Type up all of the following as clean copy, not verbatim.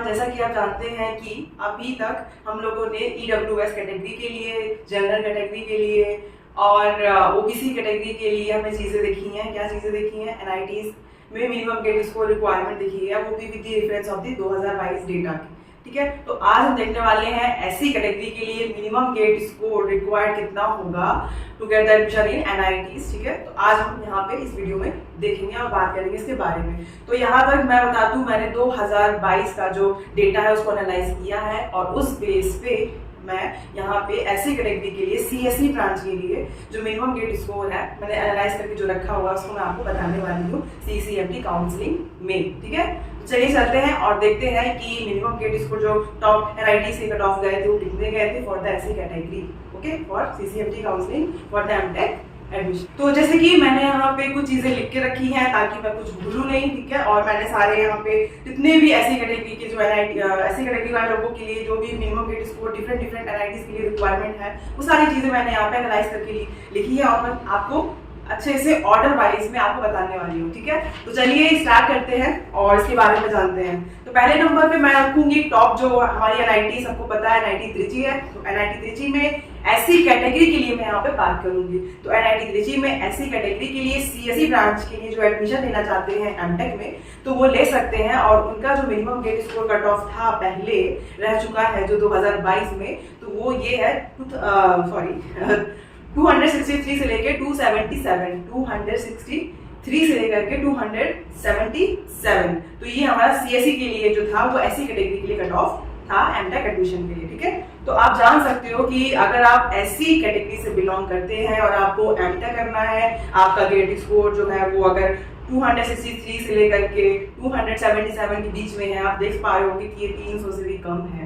जैसा कि आप जानते हैं कि अभी तक हम लोगों ने EWS कैटेगरी के लिए, जनरल कैटेगरी के लिए और OBC कैटेगरी के लिए हमने चीज़ें देखी हैं। क्या चीज़ें देखी हैं? NITs में मिनिमम गेट स्कोर रिक्वायरमेंट देखी है, वो भी with the reference of the 2022 data की। ठीक है, तो आज हम देखने वाले हैं ऐसी कैटेगरी के लिए मिनिमम गेट स्कोर रिक्वायर्ड कितना होगा to get the admission in NITs। ठीक है, तो आज हम यहाँ पे इस वीडियो में देखेंगे और बात करेंगे इसके बारे में। तो यहाँ तक मैं बता दूं, मैंने 2022 का जो डेटा है उसको एनालाइज किया है और उस बेस पे मैं यहाँ पे ऐसी कैटेगरी के लिए CSE ब्रांच के लिए जो मिनिमम गेट स्कोर है मैंने एनालाइज करके जो रखा हुआ उसको मैं आपको बताने वाली हूँ CCMT काउंसलिंग में। ठीक है, चलिए चलते हैं और देखते हैं कि मिनिमम गेट स्कोर जो टॉप NITs से कट ऑफ गए थे वो कितने गए थे for the SC category. Okay, for CCMT counselling for the MTech admission. तो जैसे कि मैंने यहाँ पे कुछ चीजें लिख के रखी हैं ताकि मैं कुछ भूलूं नहीं। ठीक है, और मैंने सारे यहाँ पे जितने भी ऐसी कैटेगरी के जो ऐसी कैटेगरी वाले लोगों के लिए जो भी minimum gate score different NITs के लिए रिक्वायरमेंट है वो सारी चीजें मैंने यहाँ पे एनालाइज करके लिखी है और मैं आपको अच्छे से ऑर्डर वाइज में आपको बताने वाली हूँ। ठीक है, तो चलिए स्टार्ट करते हैं और इसके बारे में जानते हैं। तो पहले नंबर पे मैं रखूंगी टॉप जो हमारी NIT सबको पता है NIT त्रिची है। तो NIT त्रिची में ऐसी कैटेगरी के लिए मैं यहाँ पे बात करूंगी। तो NIT त्रिची में ऐसी कैटेगरी के लिए CSE ब्रांच के लिए जो एडमिशन लेना चाहते हैं MTech में तो वो ले सकते हैं और उनका जो minimum gate score cut off था पहले रह चुका है जो 2022 में, तो वो ये है 263 से लेकर 277, 263 से लेकर के 277। तो ये हमारा CSE के लिए जो था वो ऐसी कैटेगरी के लिए कट ऑफ था MTech एडमिशन के लिए। ठीक है, तो आप जान सकते हो कि अगर आप ऐसी कैटेगरी से बिलोंग करते हैं और आपको MTech करना है, आपका गेट स्कोर जो है वो अगर 263 से लेकर के 277 के बीच में है, आप देख पा रहे होंगे कि ये 300 से भी कम है,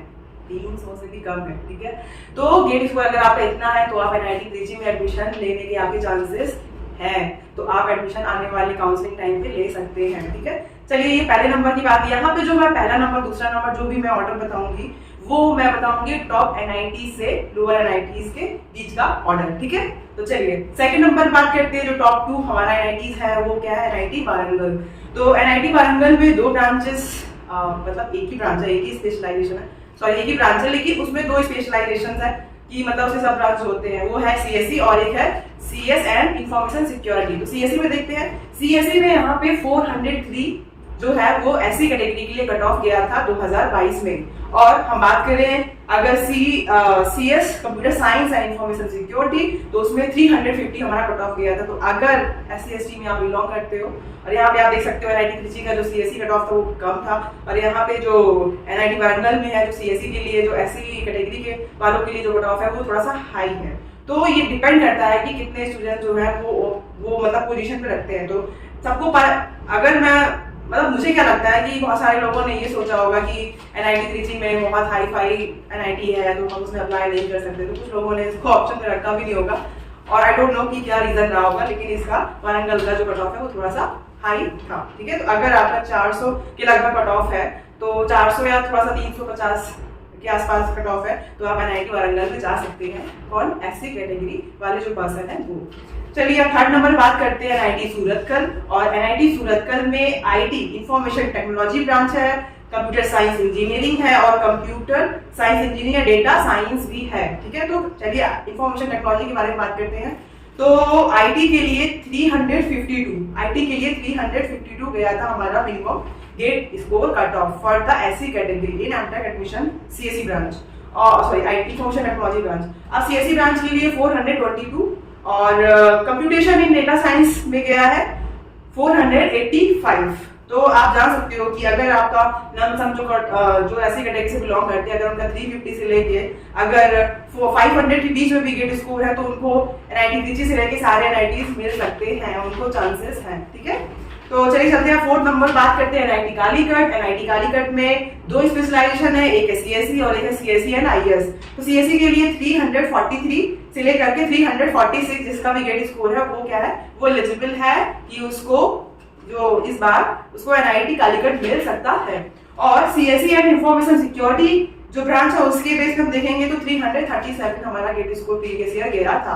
300 से भी कम है। ठीक है, तो गेट स्कोर अगर आपका इतना है तो आप NIT त्रिची में एडमिशन लेने के आपके चांसेस हैं, तो आप एडमिशन आने वाले काउंसलिंग टाइम पे ले सकते हैं। ठीक है, चलिए ये पहले नंबर की बात है। यहाँ पे जो मैं पहला नंबर दूसरा नंबर जो भी मैं ऑर्डर बताऊंगी वो मैं बताऊंगी टॉप NIT से लोअर NITs के बीच का ऑर्डर। ठीक है, तो चलिए सेकंड नंबर बात करते हैं। जो टॉप 2 हमारा NITs है वो क्या है? NIT वारंगल। तो NIT वारंगल में 2 ब्रांचेस, मतलब एक ही ब्रांच है, एक ही स्पेशलाइजेशन है, सॉरी एक ही ब्रांच है, लेकिन उसमें 2 स्पेशलाइजेशन है कि मतलब उसके सब ब्रांच होते हैं। वो है CSE और एक है CS एंड इंफॉर्मेशन सिक्योरिटी। तो CSE में देखते हैं, CSE में यहाँ पे 403 जो है वो ऐसी कैटेगरी के लिए कट ऑफ गया था 2022 में। और हम बात करें अगर CS computer science and information security तो उसमें 350 हमारा कट ऑफ गया था। तो अगर SC/ST में आप बिलोंग करते हो और यहाँ पे आप देख सकते हो NIT त्रिची का जो CSE कट ऑफ था वो कम था और यहाँ पे जो NIT वारंगल में है जो CSE के लिए जो ऐसी कैटेगरी के वालों के लिए जो कट ऑफ है वो थोड़ा सा हाई है। तो ये डिपेंड करता है कि कितने स्टूडेंट जो है वो मतलब पोजीशन पे रखते हैं। तो सबको अगर मैं मतलब मुझे क्या लगता है कि बहुत सारे लोगों ने ये सोचा होगा कि NIT त्रिची में बहुत हाई फाई NIT है तो हम उसमें अप्लाई नहीं कर सकते, तो कुछ लोगों ने इसको ऑप्शन में रखा भी नहीं होगा और आई डोंट नो कि क्या रीजन रहा होगा, लेकिन इसका वारंगल का जो कट ऑफ है वो थोड़ा सा हाई था। ठीक है, तो अगर आपका 400 के लगभग कट ऑफ है तो 400 या थोड़ा सा 350 के आसपास कट ऑफ है तो आप NIT वारंगल में जा सकते हैं। कौन? ऐसी कैटेगरी वाले जो पर्सन है वो। चलिए अब थर्ड नंबर बात करते हैं NIT सूरतकल। और NIT सूरतकल में IT इंफॉर्मेशन टेक्नोलॉजी ब्रांच है, कंप्यूटर साइंस इंजीनियरिंग है और computer science engineering data science भी है। ठीक है, तो चलिए इंफॉर्मेशन टेक्नोलॉजी के बारे में बात करते हैं। तो IT के लिए 352 गया था हमारा minimum gate score cut off for the SC category in MTech admission CSE branch और sorry IT information technology branch. अब CSE ब्रांच के लिए 422 और कंप्यूटेशन इन डेटा साइंस में गया है 485। तो आप जान सकते हो कि अगर आपका लमसम जो ऐसी कैटेगरी से बिलोंग करते हैं अगर उनका 350 से लेके अगर 500 के बीच में भी गेट स्कोर है तो उनको NIT त्रिची से लेके सारे NITs मिल सकते हैं, उनको चांसेस हैं। ठीक है, तो चलिए चलते हैं फोर्थ नंबर बात करते हैं NIT कालीकट। NIT कालीकट में 2 स्पेशलाइजेशन है, एक है CSE और एक है CSE एंड IS। तो CSE के लिए 343 से लेकर के 346 जिसका भी गेट स्कोर है वो क्या है? वो एलिजिबल है कि उसको जो इस बार उसको NIT कालीकट मिल सकता है। और CSE एंड इंफॉर्मेशन सिक्योरिटी जो ब्रांच है उसके बेस पे हम देखेंगे तो 337 हमारा गेट स्कोर प्रीवियस ईयर गया था।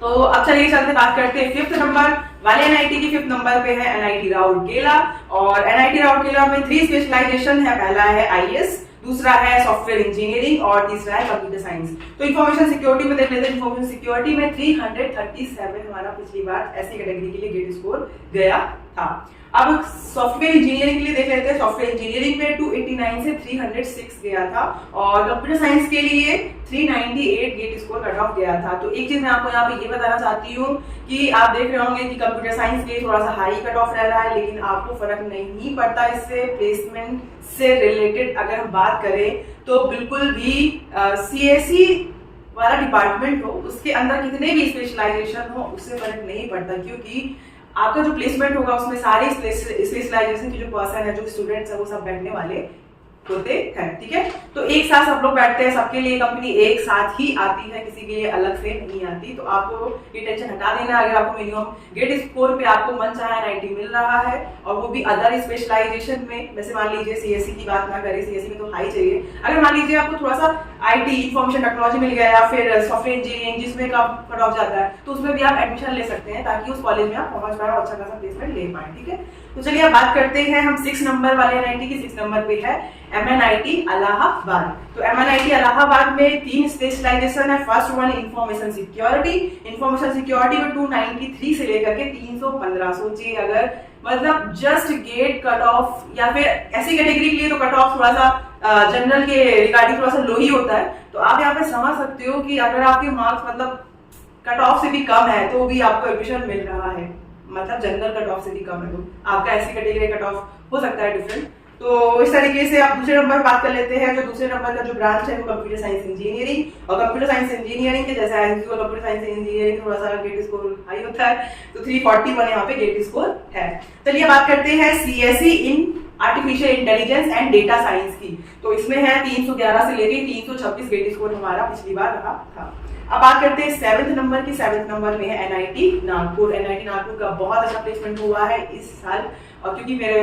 तो अब चलिए चलते बात करते हैं फिफ्थ नंबर वाले एनआईटी की 5th नंबर पे है एनआईटी राउरकेला, और एनआईटी राउरकेला में 3 स्पेशलाइजेशन है। पहला है आईएएस, दूसरा है सॉफ्टवेयर इंजीनियरिंग और तीसरा है कंप्यूटर साइंस। तो इंफॉर्मेशन सिक्योरिटी में देख लेते हैं। इंफॉर्मेशन सिक्योरिटी में 337 हमारा पिछली बार ऐसी कैटेगरी के लिए गेट स्कोर गया था। अब सॉफ्टवेयर इंजीनियरिंग के लिए देख लेते हैं। सॉफ्टवेयर इंजीनियरिंग में 289 से 306 गया था, और कंप्यूटर साइंस के लिए 398 गेट स्कोर कट ऑफ गया था। तो एक चीज मैं आपको यहाँ पे ये बताना चाहती हूँ कि आप देख रहे होंगे कि कंप्यूटर साइंस के लिए थोड़ा सा हाई कट ऑफ रह रहा है, लेकिन आपको फर्क नहीं पड़ता इससे। प्लेसमेंट से रिलेटेड अगर हम बात करें तो बिल्कुल भी सीएसई वाला डिपार्टमेंट हो, उसके अंदर कितने भी स्पेशलाइजेशन हो, उससे फर्क नहीं पड़ता, क्योंकि आपका जो प्लेसमेंट होगा उसमें सारे स्पेशलाइजेशन की जो पर्सन है, जो स्टूडेंट्स है, वो सब बैठने वाले होते हैं। ठीक है, तो एक साथ सब लोग बैठते हैं, सबके लिए कंपनी एक साथ ही आती है, किसी के लिए अलग से नहीं आती। तो आपको ये टेंशन हटा देना। अगर आपको मिनिमम गेट स्कोर पे आपको मन चाहे एनआईटी मिल रहा है, और वो भी अदर स्पेशलाइजेशन में, जैसे मान लीजिए सीएससी की बात ना करें, सीएससी में तो हाई चाहिए। अगर मान लीजिए आपको थोड़ा सा आईटी इंफॉर्मेशन टेक्नोलॉजी मिल गया, या फिर सॉफ्टवेयर इंजीनियरिंग जिसमें का कट ऑफ जाता है, तो उसमें भी आप एडमिशन ले सकते हैं, ताकि उस कॉलेज में आप पहुंच पाए और अच्छा खासा प्लेसमेंट ले पाए। ठीक है, तो चलिए अब बात करते हैं हम 6 नंबर वाले एनआईटी की। 6 नंबर पे है एमएनआईटी इलाहाबाद। तो एमएनआईटी इलाहाबाद में 3 स्पेशलाइजेशन है। First one information security. Information security में 293 से लेकर के 315। सोचिए अगर मतलब जस्ट गेट कट ऑफ, या फिर ऐसी कैटेगरी के लिए तो कट ऑफ थोड़ा सा जनरल के रिगार्डिंग थोड़ा सा लो ही होता है। तो आप यहाँ पे समझ सकते हो कि अगर आपके मार्क्स मतलब कट ऑफ से भी कम है, तो भी आपको एडमिशन मिल रहा है, मतलब जनरल कट ऑफ से भी कम है, तो आपका ऐसी कैटेगरी कट ऑफ हो सकता है डिफरेंट। तो इस तरीके से आप दूसरे नंबर बात कर लेते हैं। जो दूसरे नंबर का जो ब्रांच है वो कंप्यूटर साइंस इंजीनियरिंग, और कंप्यूटर साइंस इंजीनियरिंग के जैसा कंप्यूटर साइंस इंजीनियरिंग थोड़ा सा गेट स्कोर हाई होता है, तो 341 यहाँ पे गेट स्कोर है। चलिए बात करते हैं CSE in artificial intelligence and data science की। तो इसमें है 311 से लेकर 326 गेट स्कोर हमारा पिछली बार रहा था। अब बात करते हैं 7th नंबर की। 7th नंबर में है एनआईटी नागपुर। एनआईटी नागपुर का बहुत अच्छा प्लेसमेंट हुआ है इस साल, और क्योंकि मेरे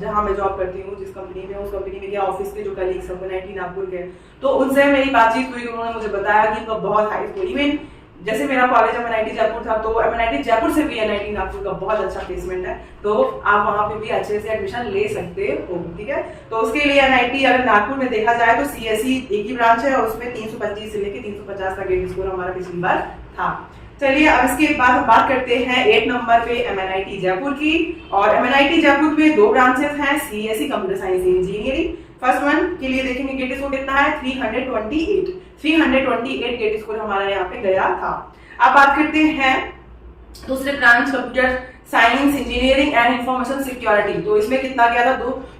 जहां मैं जॉब करती हूँ, जिस कंपनी में, उस कंपनी में क्या ऑफिस के जो कलीग्स हैं एनआईटी नागपुर के, तो उनसे मेरी बातचीत हुई, उन्होंने मुझे बताया कि उनका बहुत हाई स्कोर, इवन जैसे मेरा कॉलेज एमएनआईटी जयपुर था, तो एमएनआईटी जयपुर से भी एनआईटी नागपुर का बहुत अच्छा प्लेसमेंट है, तो आप वहां पे भी अच्छे से एडमिशन ले सकते हो। ठीक है, तो उसके लिए एनआईटी अगर नागपुर में देखा जाए तो सीएसई एक ही ब्रांच है, और उसमें 325 से लेकर 350 का गेट स्कोर हमारा पिछली बार था। चलिए अब इसके बाद हम बात करते हैं 8 नंबर पे एमएनआईटी जयपुर की। और एमएनआईटी जयपुर में 2 ब्रांचेस हैं, CSE computer science engineering. First one के लिए देखेंगे गेट स्कोर कितना है, 328 गेट स्कोर हमारा यहाँ पे गया था। अब बात करते हैं दूसरे branch computer science engineering and information security. तो इसमें कितना गया था,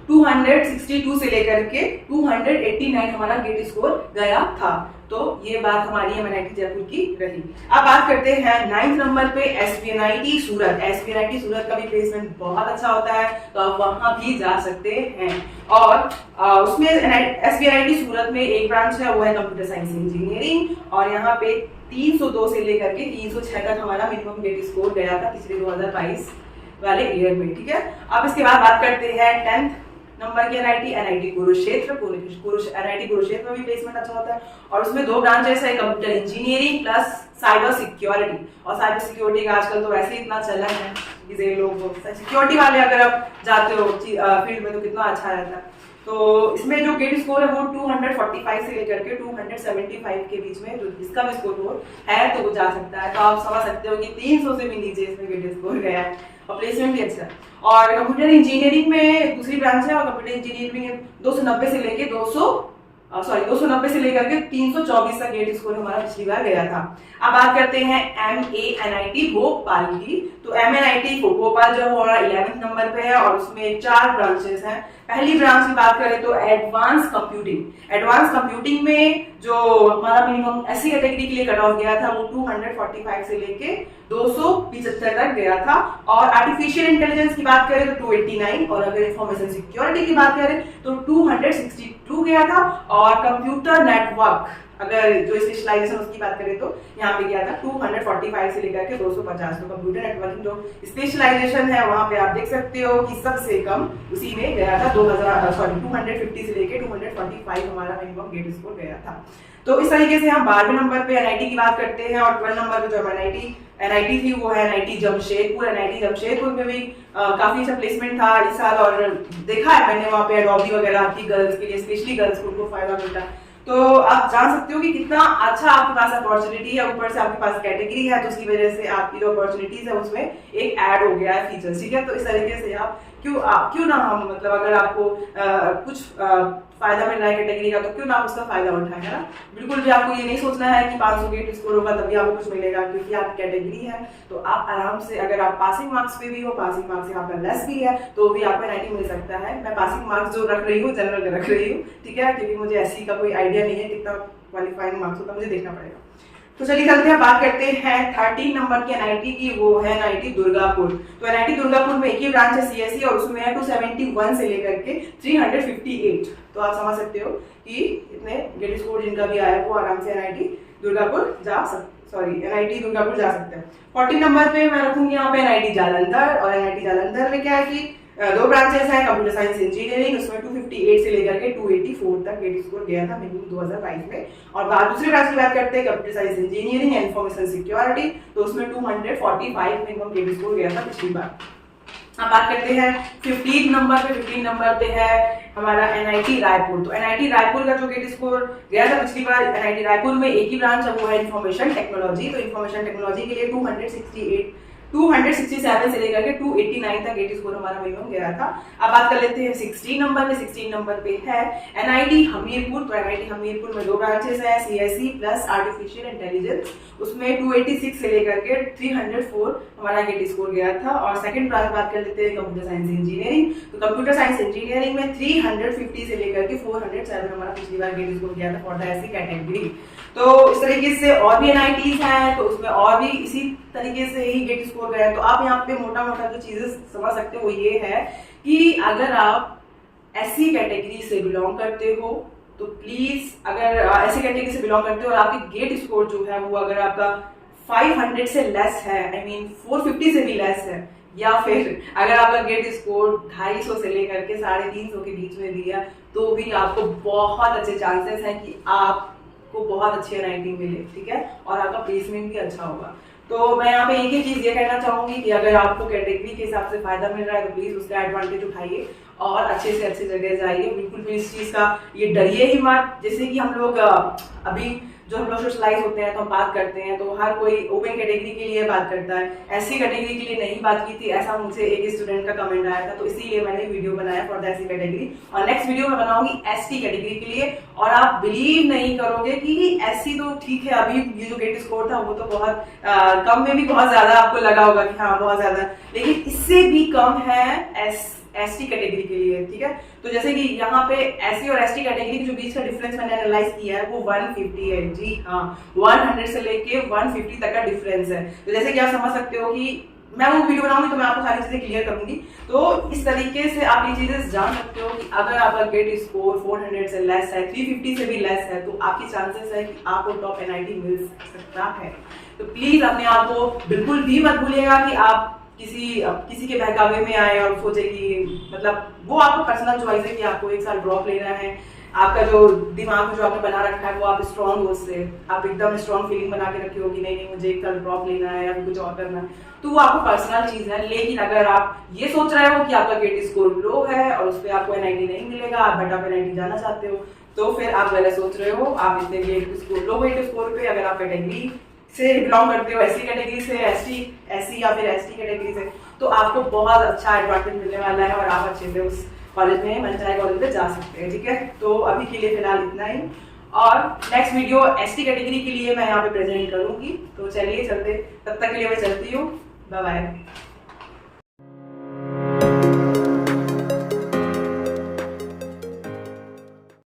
262 से लेकर के 289 हमारा गेट स्कोर गया था। तो ये बात हमारी एमएनआईटी जयपुर की रही। अब बात करते हैं 9th नंबर पे एसपीएनआईटी सूरत। एसपीएनआईटी सूरत का भी प्लेसमेंट बहुत अच्छा होता है, तो आप वहां भी जा सकते हैं। और उसमें एसपीएनआईटी सूरत में एक ब्रांच है, वो है कंप्यूटर साइंस इंजीनियरिंग, और यहाँ पे 302 से लेकर के 306 तक हमारा मिनिमम गेट स्कोर गया था पिछले 2022 वाले ईयर में। ठीक है, अब इसके बाद बात करते हैं 10th नंबर की एनआईटी कुरुक्षेत्र। एनआईटी कुरुक्षेत्र में भी प्लेसमेंट अच्छा होता है, और उसमें 2 ब्रांचेस है, computer engineering plus cyber security. और साइबर सिक्योरिटी का आजकल तो वैसे ही इतना चलन है कि लोग सिक्योरिटी वाले अगर आप जाते हो फील्ड में तो कितना अच्छा रहता है। तो इसमें जो गेट स्कोर है वो 245 से लेकर के 275 के बीच में, जो जिसका भी स्कोर है तो वो जा सकता है। तो आप समझ सकते हो कि 300 से भी नीचे इसमें गेट स्कोर गया है, और प्लेसमेंट भी अच्छा है। और कंप्यूटर इंजीनियरिंग में दूसरी ब्रांच है, और कंप्यूटर इंजीनियरिंग में 290 से लेकर 290 से लेकर के 324 का गेट स्कोर हमारा पिछली बार गया था। अब बात करते हैं एमएनआईटी भोपाल की। तो एमएनआईटी भोपाल जो है वो हमारा 11th नंबर पे है, और उसमें 4 ब्रांचेस हैं। पहली ब्रांच की बात करें तो एडवांस कंप्यूटिंग में जो हमारा मिनिमम ऐसी कैटेगरी के लिए कट ऑफ गया था वो 245 से लेके 275 तक गया था। और आर्टिफिशियल इंटेलिजेंस की बात करें तो 289, और अगर इंफॉर्मेशन सिक्योरिटी की बात करें तो 262 गया था। और कंप्यूटर नेटवर्क अगर जो स्पेशलाइजेशन उसकी बात करें तो यहाँ पे गया था 245 से लेकर के 250। तो कंप्यूटर नेटवर्किंग जो स्पेशलाइजेशन है वहाँ पे आप देख सकते हो कि सबसे कम उसी में गया था 250 से लेकर 245 हमारा मिनिमम गेट स्कोर गया था। तो इस तरीके से हम 12वें नंबर पे एनआईटी की बात करते हैं और 12 नंबर पे जो एनआईटी थी वो है एनआईटी जमशेदपुर। एनआईटी जमशेदपुर में भी काफी अच्छा प्लेसमेंट था इस साल और देखा है मैंने वहाँ पे एडोबी वगैरह की गर्ल्स के लिए, स्पेशली गर्ल्स को उनको फायदा मिलता है। तो आप जान सकते हो कि कितना अच्छा आपके पास अपॉर्चुनिटी है, ऊपर से आपके पास कैटेगरी है तो उसकी वजह से आपकी जो अपॉर्चुनिटीज है उसमें एक ऐड हो गया है फीचर्स, ठीक है। तो इस तरीके से आप क्यों ना हम मतलब अगर आपको कुछ फायदा मिल रहा है कैटेगरी का तो क्यों ना आप उसका फायदा उठाएं, है ना। बिल्कुल भी आपको ये नहीं सोचना है कि 500 गेट स्कोर होगा तभी आपको कुछ मिलेगा, क्योंकि आपकी कैटेगरी है तो आप आराम से, अगर आप पासिंग मार्क्स पे भी हो, पासिंग मार्क्स से आपका लेस भी है तो भी आपको 90 मिल सकता है। मैं पासिंग मार्क्स जो रख रही हूँ जनरल रख रही हूँ, ठीक है, क्योंकि मुझे ऐसी का कोई आइडिया नहीं है कितना क्वालिफाइंग मार्क्स होता, मुझे देखना पड़ेगा। तो चलिए चलते हैं, बात करते हैं 13 नंबर की एनआईटी की, वो है एनआईटी दुर्गापुर। तो एनआईटी दुर्गापुर में एक ही ब्रांच है सीएसई और उसमें है 271 से लेकर के 358। तो आप समझ सकते हो कि इतने गेट स्कोर जिनका भी आया वो आराम से एनआईटी दुर्गापुर जा सकते हैं। 14 नंबर पे मैं रखूंगी यहाँ पे एनआईटी जालंधर। और एनआईटी जालंधर में क्या है कि दो ब्रांचेस हैं, कंप्यूटर साइंस इंजीनियरिंग, उसमें 258 से लेकर के 284 तक गेट स्कोर गया था मिनिमम 2022 में। और दूसरी ब्रांच की बात करते हैं computer science engineering and information security, तो उसमें 245 मिनिमम गेट स्कोर गया था पिछली बार। अब बात करते हैं 15 नंबर पे है हमारा एनआईटी रायपुर। तो एनआईटी रायपुर का जो गेट स्कोर गया था पिछली बार, एनआईटी रायपुर में एक ही ब्रांच है वो है इंफॉर्मेशन टेक्नोलॉजी। तो इंफॉर्मेशन टेक्नोलॉजी के लिए 267 से लेकर के 289 तक गेट स्कोर हमारा मिनिमम गया था। अब बात कर लेते हैं 16 नंबर पे। 16 नंबर पे है एनआईटी हमीरपुर। तो एनआईटी हमीरपुर में दो ब्रांचेस हैं, सीएसई प्लस आर्टिफिशियल इंटेलिजेंस, उसमें 286 से लेकर के 304 हमारा गेट स्कोर गया था। और सेकंड ब्रांच बात कर लेते हैं कंप्यूटर साइंस इंजीनियरिंग। तो कंप्यूटर साइंस इंजीनियरिंग में 350 से लेकर के 407 हमारा पिछली बार गेट स्कोर गया था फॉर द एससी कैटेगरी। तो इस तरीके से और भी एनआईटीज हैं तो उसमें और भी इसी तरीके से ही गेट स्कोर गया है। तो आप यहाँ पे मोटा जो चीजें समझ सकते हो वो ये है कि अगर आप एससी कैटेगरी से बिलोंग करते हो तो प्लीज, अगर एससी कैटेगरी से बिलोंग करते हो और आपके गेट स्कोर जो है वो अगर आपका 500 से लेस है, आई मीन 450 से भी लेस है, या फिर अगर आपका गेट स्कोर 250 से लेकर के 350 के बीच में दिया तो भी आपको बहुत अच्छे चांसेस हैं कि आपको बहुत अच्छी एनआईटी मिले, ठीक है, और आपका प्लेसमेंट भी अच्छा होगा। तो मैं यहाँ पे एक ही चीज ये कहना चाहूंगी कि अगर आपको कैटेगरी के हिसाब से फायदा मिल रहा है तो प्लीज उसका एडवांटेज उठाइए और अच्छे से अच्छी जगह जाइए। बिल्कुल भी इस चीज का ये डरिए ही मत। जैसे कि हम लोग अभी जो हम लोग सोशलाइज होते हैं तो हम बात करते हैं तो हर कोई ओपन कैटेगरी के लिए बात करता है, एससी कैटेगरी के लिए नहीं बात की थी, ऐसा मुझे एक स्टूडेंट का कमेंट आया था। तो इसीलिए मैंने वीडियो बनाया फॉर द एससी कैटेगरी और नेक्स्ट वीडियो में बनाऊंगी एसटी कैटेगरी के लिए। और आप बिलीव नहीं करोगे कि एससी तो ठीक है, अभी ये जो गेट स्कोर था वो तो बहुत कम में भी बहुत ज्यादा आपको लगा होगा कि हाँ बहुत ज्यादा, लेकिन इससे भी कम है एसटी कैटेगरी के लिए, ठीक है। तो जैसे कि यहाँ पे एससी और एसटी कैटेगरी के जो बीच का डिफरेंस मैंने एनालाइज किया है वो 150 है। जी हाँ, 100 से लेके 150 तक का डिफरेंस है। तो जैसे कि आप समझ सकते हो कि मैं वो वीडियो बनाऊंगी तो मैं आपको सारी चीजें क्लियर करूंगी। तो इस तरीके से आप ये चीजें जान सकते हो कि अगर आपका गेट स्कोर 400 से लेस है, 350 से भी लेस है, तो आपकी चांसेस है कि आपको टॉप एनआईटी मिल सकता है। तो प्लीज अपने आप को बिल्कुल भी मत भूलिएगा कि आप किसी के बहकावे में आए और सोचे कि मतलब वो आपको पर्सनल चॉइस है कि आपको एक साल ड्रॉप लेना है। आपका जो दिमाग में जो आपने बना रखा है वो आप स्ट्रॉन्ग हो, उससे आप एकदम स्ट्रॉन्ग फीलिंग बना के रखे हो कि नहीं मुझे एक साल ड्रॉप लेना है या फिर कुछ और करना है, तो वो आपको पर्सनल चीज है। लेकिन अगर आप ये सोच रहे हो कि आपका गेट स्कोर लो है और उस पर आपको एनआईटी नहीं मिलेगा, आप बेटा एनआईटी जाना चाहते हो, तो फिर आप गलत सोच रहे हो। आप इतने लो गेट स्कोर पे अगर आप कैटेगरी से बिलोंग करते हो, एससी कैटेगरी से, एससी या फिर एसटी कैटेगरी से, तो आपको बहुत अच्छा एडवांटेज मिलने वाला है और आप अच्छे से उस कॉलेज में मनचाहे कॉलेज में जा सकते हैं, ठीक है। तो अभी के लिए फिलहाल इतना ही और नेक्स्ट वीडियो एसटी कैटेगरी के लिए मैं यहाँ पे प्रेजेंट करूंगी। तो चलिए चलते, तब तक के लिए मैं चलती हूँ, बाय बाय।